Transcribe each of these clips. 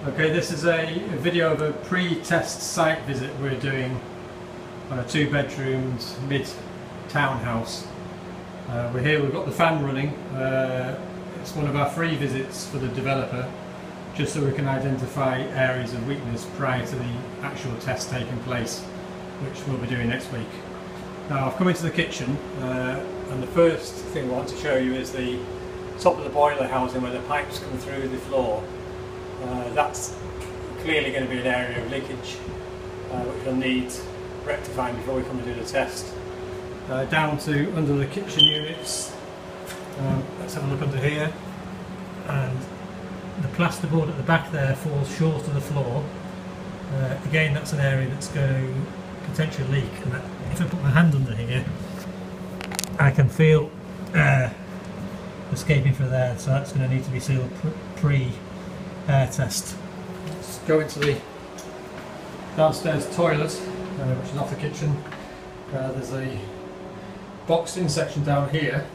Okay, this is a video of a pre-test site visit we're doing on a 2-bedroomed mid-townhouse. We're here, we've got the fan running. It's one of our free visits for the developer, just so we can identify areas of weakness prior to the actual test taking place, which we'll be doing next week. Now I've come into the kitchen and the first thing I want to show you is the top of the boiler housing where the pipes come through the floor. That's clearly going to be an area of leakage which will need rectifying before we come and do the test. Down to under the kitchen units, let's have a look under here, and the plasterboard at the back there falls short of the floor. Again, that's an area that's going to potentially leak, and if I put my hand under here I can feel escaping through there, so that's going to need to be sealed pre-air test. Let's go into the downstairs toilet, which is off the kitchen. There's a boxed-in section down here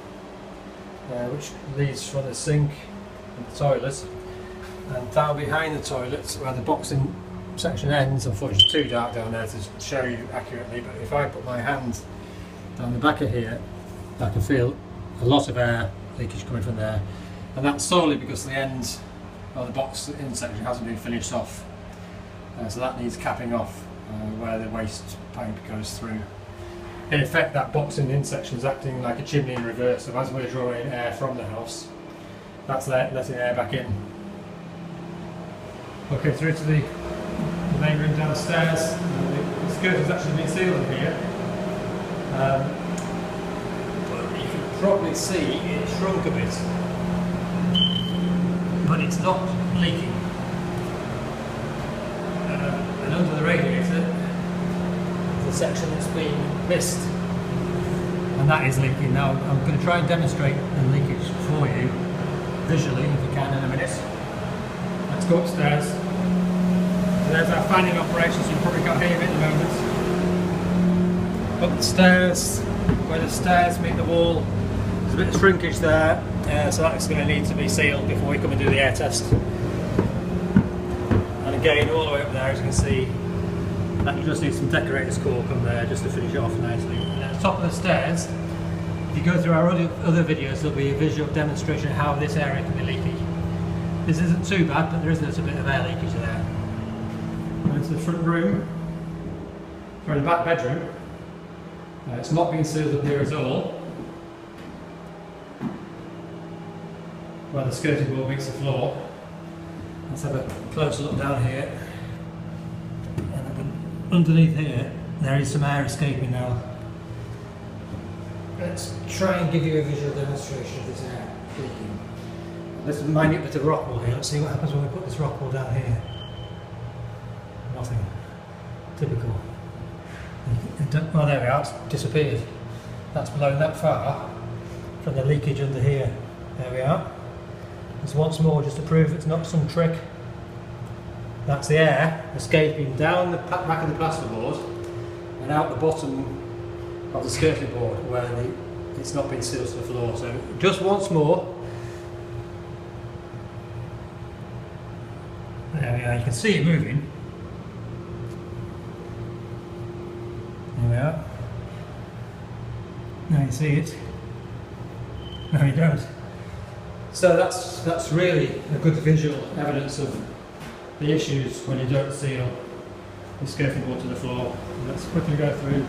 which leads from the sink and the toilet, and down behind the toilet where the boxing section ends. Unfortunately it's too dark down there to show you accurately, but if I put my hand down the back of here I can feel a lot of air leakage coming from there, and that's solely because the end of the box-in section hasn't been finished off, so that needs capping off where the waste pipe goes through. In effect, that boxing-in section is acting like a chimney in reverse, so as we're drawing air from the house, that's letting air back in. Okay, through to the main room downstairs. The skirt has actually been sealed in here, but you can probably see it shrunk a bit, but it's not leaking. And under the radiator, the section that's been missed, and that is leaking. Now I'm going to try and demonstrate the leakage for you visually, if you can, in a minute. Let's go upstairs. There's our fanning operation, so you probably can't hear it at the moment. Up the stairs, where the stairs meet the wall, there's a bit of shrinkage there, so that's going to need to be sealed before we come and do the air test. And again, all the way up there, as you can see, that just needs some decorator's caulk on there just to finish it off nicely. And at the top of the stairs, if you go through our other videos, there'll be a visual demonstration of how this area can be leaky. This isn't too bad, but there is a little bit of air leakage there. Into the front room, or the back bedroom. It's not been sealed up here at all, where the skirting board meets the floor. Let's have a closer look down here. Underneath here, there is some air escaping now. Let's try and give you a visual demonstration of this air leaking. Let's mind it with the rock wall here. Let's see what happens when we put this rock wall down here. Nothing. Typical. Well, there we are, it's disappeared. That's blown that far from the leakage under here. There we are. Just once more, just to prove it's not some trick. That's the air escaping down the back of the plasterboard and out the bottom of the skirting board where it's not been sealed to the floor. So just once more. There we are, you can see it moving. There we are. Now you see it. No, you don't. So that's really a good visual evidence of the issues when you don't seal the skirting board to the floor. Let's quickly go through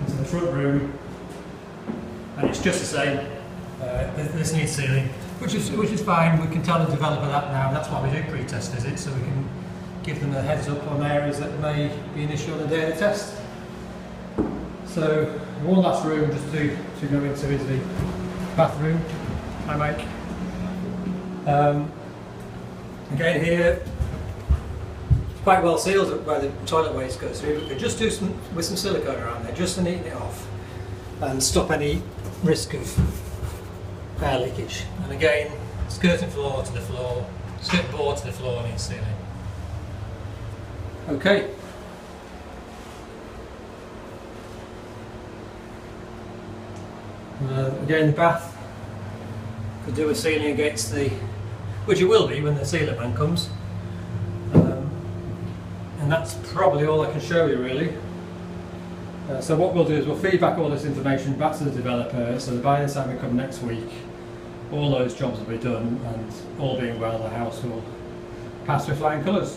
into the front room, and it's just the same. This needs sealing, which is fine. We can tell the developer that now. That's why we do pre-test visits, so we can give them a heads up on areas that may be an issue on the day of the test. So one last room just to go into is the bathroom. Hi Mike. Again here, quite well sealed where the toilet waste goes through, but we could just do some with some silicone around there just to neaten it off and stop any risk of air leakage. And again, skirting floor to the floor, skirting board to the floor needs sealing. Okay. Again, the bath could do with sealing against the, which it will be when the sealer man comes. And that's probably all I can show you really. So what we'll do is we'll feed back all this information back to the developer, so that by the time we come next week all those jobs will be done, and all being well the house will pass with flying colours.